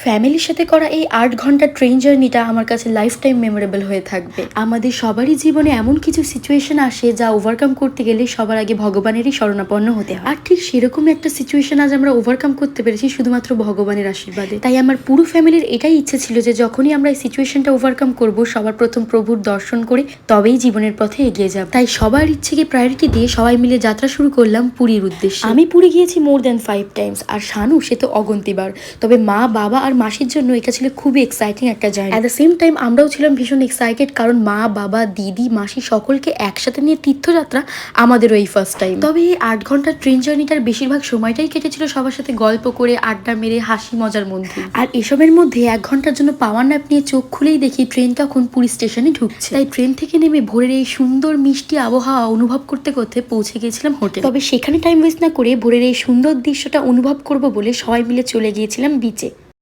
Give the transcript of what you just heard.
ফ্যামিলির সাথে করা এই ৮ ঘন্টার ট্রেন জার্নিটা আমার কাছে লাইফ টাইম মেমোরেবল হয়ে থাকবে। আমাদের সবারই জীবনে এমন কিছু সিচুয়েশন আসে যা ওভারকাম করতে গেলে সবার আগে ভগবানেরই শরণাপন্ন হতে হয়। আর ঠিক সেরকম একটা সিচুয়েশন আজ আমরা ওভারকাম করতে পেরেছি শুধুমাত্র ভগবানের আশীর্বাদে। তাই আমার পুরো ফ্যামিলির এটাই ইচ্ছে ছিল যে যখনই আমরা এই সিচুয়েশনটা ওভারকাম করব সবার প্রথম প্রভুর দর্শন করে তবেই জীবনের পথে এগিয়ে যাব। তাই সবার ইচ্ছেকে প্রায়োরিটি দিয়ে সবাই মিলে যাত্রা শুরু করলাম পুরীর উদ্দেশ্যে। আমি পুরী গিয়েছি মোর দ্যান 5 টাইমস, আর শানু সে তো অগন্তিবার। তবে মা, বাবা আর মাসির জন্য এটা ছিল খুবই এক্সাইটিং একটা journey. At the same time আমরাও ছিলাম ভীষণ এক্সাইটেড, কারণ মা, বাবা, দিদি, মাসি সকলকে একসাথে নিয়ে তীর্থযাত্রা আমাদেরও এই ফার্স্ট টাইম। তবে এই ৮ ঘন্টার ট্রেন জার্নিটার বেশিরভাগ সময়টাই কেটেছিল সবার সাথে গল্প করে, আড্ডা মেরে, হাসি মজার মধ্যে। আর এসবের মধ্যে 1 ঘন্টার জন্য পাওয়ার ন্যাপ নিয়ে চোখ খুলেই দেখি ট্রেন তখন পুরী স্টেশনে ঢুকছে। তাই ট্রেন থেকে নেমে ভোরের এই সুন্দর মিষ্টি আবহাওয়া অনুভব করতে করতে পৌঁছে গিয়েছিলাম হোটেল। তবে সেখানে টাইম ওয়েস্ট না করে ভোরের এই সুন্দর দৃশ্যটা অনুভব করব বলে সবাই মিলে চলে গিয়েছিলাম বিচে।